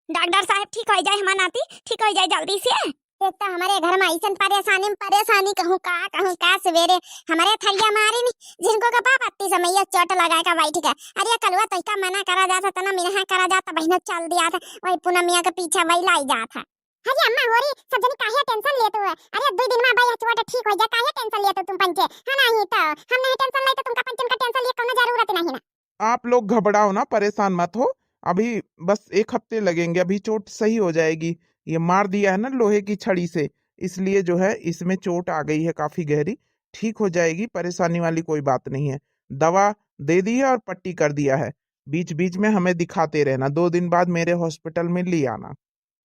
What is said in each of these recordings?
Doctor साहब ठीक हो जाए, हमार नाती ठीक हो जाए जल्दी से। एक तो हमारे घर में ऐसा परेशानी कहूँ का सवेरे हमारे थलिया मारी नहीं जिनको का पाप अत्ती समय चोट लगा का बैठ गया। अरे कलवा तैका मना करा जाता तना मिनहा करा जाता बहन चल दिया था वही पूनम मियां के पीछे वही लाई जाता। अरे अम्मा होरी सब जन काहे टेंशन लेते हो? अरे 2 दिन में भाई चोट ठीक हो जाए काहे टेंशन लेते तुम पंचे है नहीं तो हम नहीं टेंशन लेते तुमका पंचम का टेंशन लिए कोनो जरूरत नहीं ना। आप लोग घबराओ ना, परेशान मत हो। अभी बस 1 हफ्ते लगेंगे, अभी चोट सही हो जाएगी। ये मार दिया है ना लोहे की छड़ी से, इसलिए जो है इसमें चोट आ गई है काफी गहरी। ठीक हो जाएगी, परेशानी वाली कोई बात नहीं है। दवा दे दी है और पट्टी कर दिया है। बीच बीच में हमें दिखाते रहना, 2 दिन बाद मेरे हॉस्पिटल में ले आना।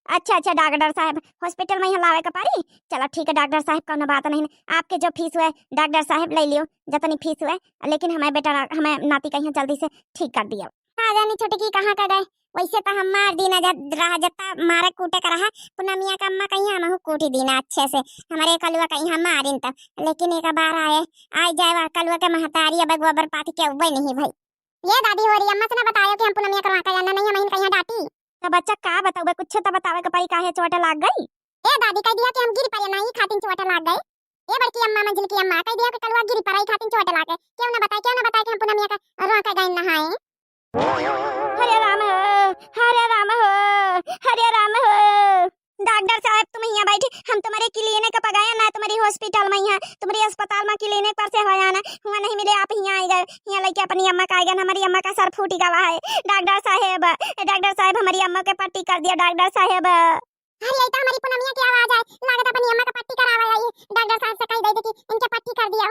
अच्छा अच्छा डॉक्टर साहब हॉस्पिटल में यहाँ लावे का पारी। चलो ठीक है डॉक्टर साहब कोनो बात नहीं, आपके जो फीस हुए डॉक्टर साहब ले लियो जितनी फीस हुए, लेकिन हमें बेटा हमें नाती का यहाँ जल्दी से ठीक कर दिया। आ जानी छोटी की कहाँ का गए? वैसे तो हम मार दीना रहा जता मारे कूटे का रहा पुनमिया का अम्मा कहीं हम कूटी दीना अच्छे से हमारे कलुआ कहीं हम मारिन तब, लेकिन एक बार आए जाए कलुआ के महतारी अब गोबर पाती के उबे नहीं भाई। ये दादी हो रही अम्मा से ना बतायो कि हम पुनमिया करवा का जाना नहीं हम कहीं डांटी। तो बच्चा का बताओगे कुछ तो बतावे के परी काहे चोट लाग गई? ए दादी कह दिया कि हम गिर पड़े नहीं खातिन चोट लाग गई। ए बड़की अम्मा मंजिल की अम्मा कह दिया कि कलवा गिर पड़ाई खातिन चोट लाग गई। क्यों ना बताए कि हम पुनमिया का रोआ का गई नहाए। हरे राम हरे राम हरे राम। डॉक्टर साहब तुम यहाँ बैठे, हम तुम्हारे क्लिनिक पर गए ना, तुम्हारी हॉस्पिटल में यहाँ तुम्हारी अस्पताल में क्लिनिक पर से हो आना हुआ नहीं मिले, आप यहाँ आ गए। यहाँ लेके अपनी अम्मा का आ गए, हमारी अम्मा का सर फूटी गवा है। डॉक्टर साहब हमारी अम्मा के पट्टी कर दिया डॉक्टर साहब। अरे ये तो हमारी पुनमिया की आवाज है, लागत अपनी अम्मा का पट्टी करावा आई। डॉक्टर साहब से कह दे कि इनके पट्टी कर दिया।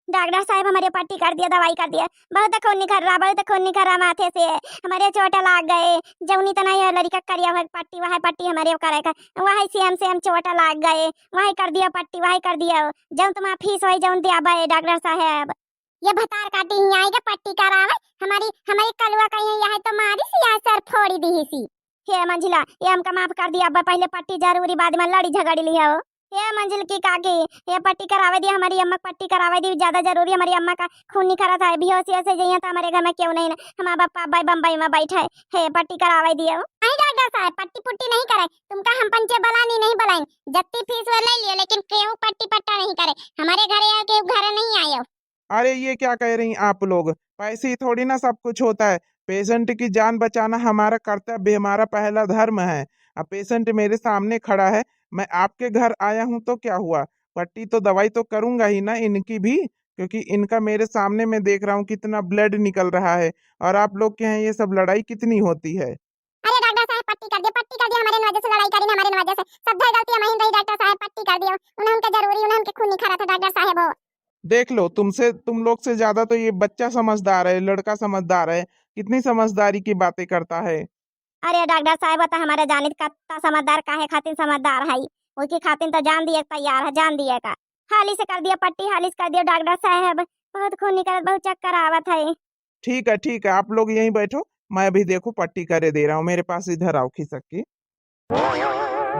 डॉक्टर साहब हमारे पट्टी कर दिया, दवाई कर दिया, बहुत खून निकल रहा माथे से, हमारे चोट लाग गए। जौनी तना ये लड़का करिया है पट्टी वही पट्टी हमारे करे का वही सेम चोट लाग गए, वही कर दिया पट्टी वही कर दिया। जौन तुम फीस वही जौन दिया बे डॉक्टर साहब। ये भतार काटी ही आएगा पट्टी करावे हमारी हमारी कलवा का यहाँ तो मारी सी या सर फोड़ी दी सी। हे मंजिला ये हमका माफ कर दिया, अब पहले पट्टी जरूरी बाद में लड़ी झगड़ी लिया हो। ये मंजिल की काकी ये पट्टी करावे दी, हमारी अम्मा पट्टी करावे दी, ज्यादा जरूरी हमारी अम्मा का खून नहीं करा था बेहोशी ऐसे जइया था हमारे घर में क्यों नहीं ना, हमारा बापा भाई बम्बई में बैठा है पट्टी करावे दियो। नहीं डॉक्टर साहब पट्टी पुट्टी नहीं करे तुमका हम पंचे बलानी नहीं बलाएं, जत्ती फीस वो ले लियो लेकिन केहू पट्टी पट्टा नहीं करे, हमारे घरे आके घर नहीं आयो। अरे ये क्या कह रही आप लोग, पैसे ही थोड़ी ना सब कुछ होता है। पेशेंट की जान बचाना हमारा कर्तव्य, हमारा पहला धर्म है। अब पेशेंट मेरे सामने खड़ा है, मैं आपके घर आया हूं तो क्या हुआ, पट्टी तो दवाई तो करूंगा ही ना इनकी भी, क्योंकि इनका मेरे सामने मैं देख रहा हूँ कितना ब्लड निकल रहा है। और आप लोग के यहाँ ये सब लड़ाई कितनी होती है। अरे डॉक्टर साहब पट्टी कर दिया हमारे वजह से लड़ाई करी हमारे वजह से सब गलती हमारी रही। डॉक्टर साहब पट्टी कर दिया उन्हें उनका जरूरी उन्हें उनके खून नहीं खा रहा था डॉक्टर साहब। देख लो, तुम लोग से ज्यादा तो ये बच्चा समझदार है, लड़का समझदार है, कितनी समझदारी की बातें करता है। अरे डॉक्टर साहब तो हमारे जानित का समझदार काहे खातिर समझदार है, उसकी खातिर तो जान दिए तैयार है, जान दिए का हाली से कर दिया पट्टी हाली से कर दिया डॉक्टर साहब, बहुत खून निकल बहुत चक्कर आवत है। ठीक है, आप लोग यहीं बैठो, मैं अभी देखो पट्टी करे दे रहा हूँ। मेरे पास इधर आओ खिसक के।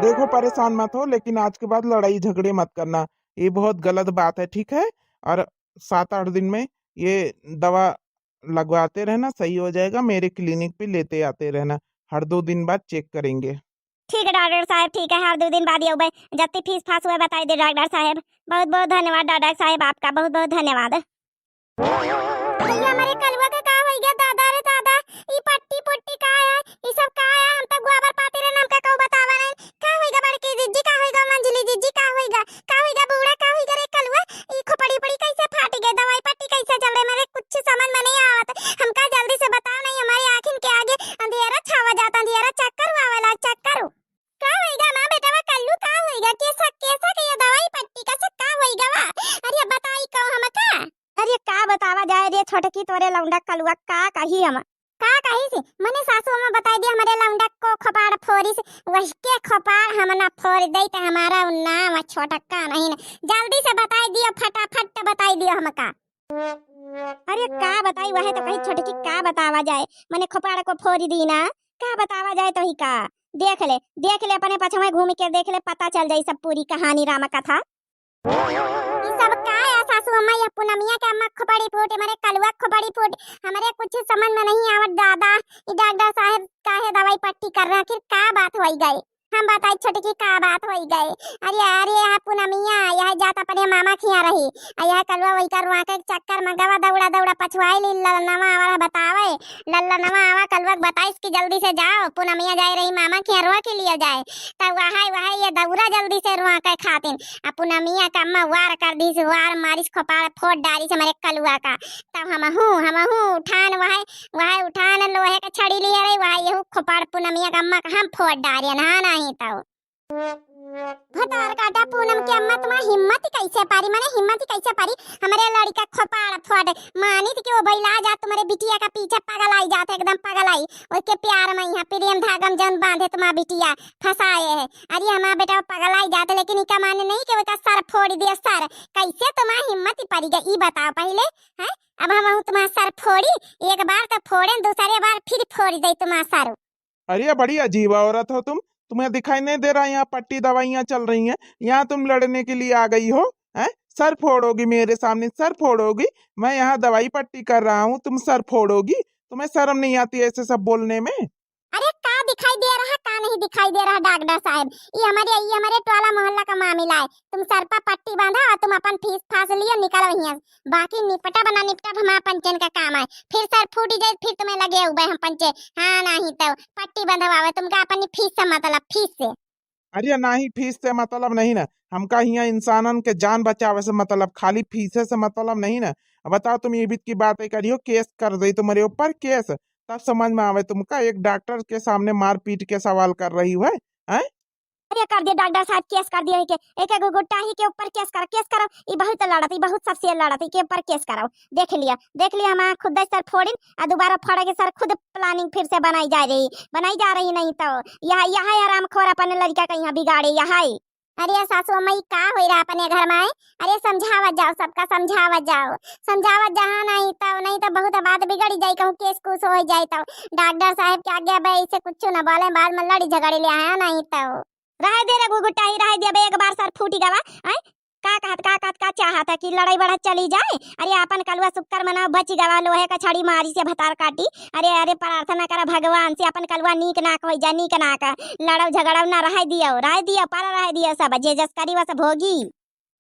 देखो परेशान मत हो, लेकिन आज के बाद लड़ाई झगड़े मत करना, ये बहुत गलत बात है, ठीक है। और 7-8 दिन में ये दवा लगवाते रहना, सही हो जाएगा। मेरे क्लिनिक पे लेते आते रहना, हर 2 दिन बाद चेक करेंगे। ठीक है डॉक्टर साहब ठीक है, हर 2 दिन बाद ये जब फीस फास हुआ बताई दे डॉक्टर साहब। बहुत बहुत धन्यवाद डॉक्टर साहब, आपका बहुत बहुत धन्यवाद। हमारे कलवा का हो गया दादा रे दादा, ई पट्टी पुट्टी का है ई सब का है, हम तो गोबर पाते रे नाम का कहू बतावा नहीं का होइगा बड़की दीदी का होइगा मंजली दीदी का होइगा बूढ़ा का होइगा रे कलवा ई खोपड़ी पड़ी कैसे फाट गए, दवाई पट्टी कैसे चल रहे मेरे कुछ समझ में नहीं आवत, हमका जल्दी से बताओ नहीं हमारी आंखिन के आगे अंधेरा छावा जाता, अंधेरा चक्कर आवेला चक्कर का होइगा मां बेटा वा कल्लू का होइगा कैसा कैसा के दवाई पट्टी का सब का होइगा वा। अरे बताई कहो हमका, अरे का बतावा जाए रे छोटकी तोरे लौंडा कलुआ का कही हम का कही से मने सासू में बताई दिया हमारे लौंडा को खपाड़ फोरी से वही के खपाड़ हम ना फोड़ दई त हमारा नाम छोटका नहीं ना, जल्दी से बताई दियो फटाफट बताई दियो हमका। अरे का बताई वह तो कही छोटकी का बतावा जाए, मने खपाड़ को फोड़ी दी ना का बतावा जाए तो ही का देख ले अपने पछवा घूम के देख ले, पता चल जाई सब पूरी कहानी राम कथा। ई सब का है सासू अम्मा, ये पूनमिया के अम्मा खोपड़ी फूट, हमारे कलुआ खोपड़ी फूट, हमारे कुछ समझ में नहीं आवत दादा। ई डॉक्टर साहब काहे दवाई पट्टी कर रहे हैं, आखिर का बात होई गई? हम बताई छोटी की का बात होई गई? अरे अरे यह पूनमिया यह जात अपने मामा खिया रही, यह कलुआ वही कर वहां के चक्कर में गवा दौड़ा दौड़ा पछवाई ली ललनवा आवा बतावे, ललनवा आवा कलुआ बताइस कि जल्दी से जाओ, पूनमिया जाए रही मामा खिया रुआ के लिए जाए, तब वहां वहां ये दौड़ा जल्दी से रुआ के खातिन पूनमिया का अम्मा वार कर दी, वार मारिस खोपाड़ फोड़ डाली से हमारे कलुआ का। तब हम उठान वहां वहां उठान लोहे का छड़ी लिए रही, वहां यहू खोपाड़ पूनमिया का अम्मा का हम फोड़ डालिए ना नहीं तब भतार काटा पूनम के अम्मा तुम्हारी हिम्मत ही कैसे पारी, माने हिम्मत ही कैसे पारी हमारे लड़का खोपाड़ फोड़ मानी थी कि वो बैला जा तुम्हारे बिटिया का पीछे पागल आई जाते, एकदम पागल आई उसके प्यार में यहाँ प्रेम धागम जन बांधे तुम्हारा बिटिया फंसाए है। अरे हमारा बेटा पागल आई जाते, लेकिन इका माने नहीं कि उसका सर फोड़ दिया, सर कैसे तुम्हारी हिम्मत ही पड़ी गई, बताओ पहले है। अब हम तुम्हारा सर फोड़ी, एक बार तो फोड़े दूसरे बार फिर फोड़ दे तुम्हारा सर। अरे बड़ी अजीब औरत हो तुम, तुम्हें दिखाई नहीं दे रहा यहाँ पट्टी दवाइयाँ चल रही हैं, यहाँ तुम लड़ने के लिए आ गई हो? हैं? सर फोड़ोगी मेरे सामने, सर फोड़ोगी? मैं यहाँ दवाई पट्टी कर रहा हूँ, तुम सर फोड़ोगी? तुम्हें शर्म नहीं आती ऐसे सब बोलने में? अरे का दिखाई दे रहा, का नहीं दिखाई दे रहा डॉक्टर साहब, ये हमारे टोला मोहल्ला का मामला है। तुम सर पर पट्टी बांधा और तुम अपन फीस फास लियो निकलो यहाँ, बाकी निपटा बना निपटा हमारा पंचन का काम है। फिर सर फूटी जाए फिर तुम्हें लगे हुए हम पंचे, हाँ नहीं तो पट्टी बंधवावे तुमका अपनी फीस से मतलब, फीस से। अरे नहीं, फीस से मतलब नहीं ना, हमका यहाँ इंसानन के जान बचावे से मतलब, खाली फीसे से मतलब नहीं ना। अब बताओ तुम ये बीत की बात करियो, केस कर दई तुम्हारे ऊपर केस, तब समझ में आवे तुमका एक डॉक्टर के सामने मार पीट के सवाल कर रही है, हैं? अरे कर दिया डॉक्टर साहब, केस कर दिया के एक एक गुट्टा ही के ऊपर केस करो। ये बहुत लड़त, ये बहुत सबसे लड़त के ऊपर केस करो। देख लिया हम खुद सर फोड़िन और दोबारा फोड़े के सर खुद प्लानिंग फिर से बनाई जा रही नहीं तो यहाँ आराम खोर अपन लड़का का यहाँ बिगाड़े यहाँ। अरे सासू अम्मा का हो रहा अपने घर में? अरे समझावत जाओ, सबका समझावत जहाँ नहीं तो बहुत बात बिगड़ी जाए, कहूँ केस कुछ हो जाए तो डॉक्टर साहब के आगे भाई से कुछ न बोले, बाद में लड़ी झगड़ी ले आया नहीं तो रह दे रे गुगुट्टा ही रह दे, एक बार सर फूटी गवा है का चाहता कि लड़ाई बढ़त चली जाए। अरे अपन कलुआ शुक्र मना बच गवा, लोहे का छड़ी मारी से भतार काटी। अरे प्रार्थना करा भगवान से अपन कलुआ नीक नाक हो जा, नीक नाक लड़ाऊ झगड़ाऊ ना रह दियो पर रह दियो, सब जे जस करी वस भोगी।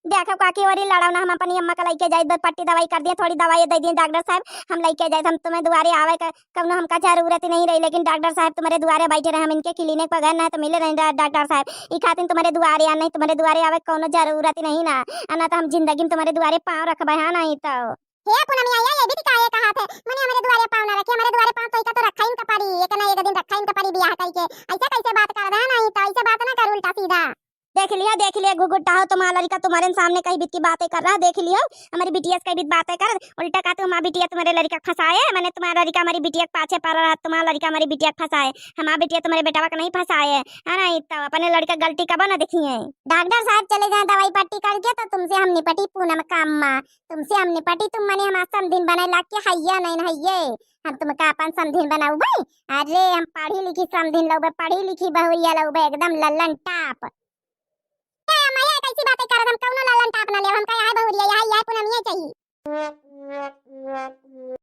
देखो काकी और लड़ाऊ ना हम अपनी अम्मा का लेके जाए, पट्टी दवाई कर दिए, थोड़ी दवाई दे दिए डॉक्टर साहब, हम लेके जाए, हम तुम्हें दुआरे आवे कब हमका जरूरत नहीं रही, लेकिन डॉक्टर साहब तुम्हारे दुआरे बैठे रहे, हम इनके क्लिनिक पर गए ना तो मिले रहे डॉक्टर साहब, ई खातिर तुम्हारे दुआरे आ, नहीं तुम्हारे दुआरे आवे कोनो जरूरत नहीं ना, ना तो हम जिंदगी में तुम्हारे दुआरे पाँव रखबे, हाँ नहीं तो हे पूनमिया ये भी काहे कहा थे मने हमारे दुआरे पाँव ना रखे, हमारे दुआरे पाँव तो इका तो रखा ही न पारी, एक ना एक दिन रखा ही न पारी बियाह करके, ऐसा कैसे बात कर रहा नहीं तो ऐसे बात ना कर उल्टा सीधा। देख लिया गुगुट्टा हो तुम्हारा लड़का तुम्हारे सामने कहीं बीत की बातें कर रहा है, देख लियो हमारी बिटिया कहीं बीत बातें कर, उल्टा का तुम्हारा बिटिया तुम्हारे लड़का फंसाए, मैंने तुम्हारा लड़का हमारी बिटिया के पाछे पड़ रहा, तुम्हारा लड़का हमारी बिटिया फंसाए, हमारा बिटिया तुम्हारे बेटा का नहीं फंसाए है ना, तो अपने लड़का गलती कब ना देखिए। डॉक्टर साहब चले जाए दवाई पट्टी करके, तो तुमसे हम निपटी पूनम का अम्मा, तुमसे हम निपटी, तुम मने हमारा समधिन बने लाग के हैया नहीं हैये, हम तुमका अपन समधिन बनाऊ भाई। अरे हम पढ़ी लिखी समधिन लोग, पढ़ी लिखी बहुरिया लोग, एकदम लल्लन टाप। कैसी बातें कर रहे हम, कौनो ललन टाप ना ले, हम का यहाँ बहुरिया यहाँ पूनमिया चाहिए।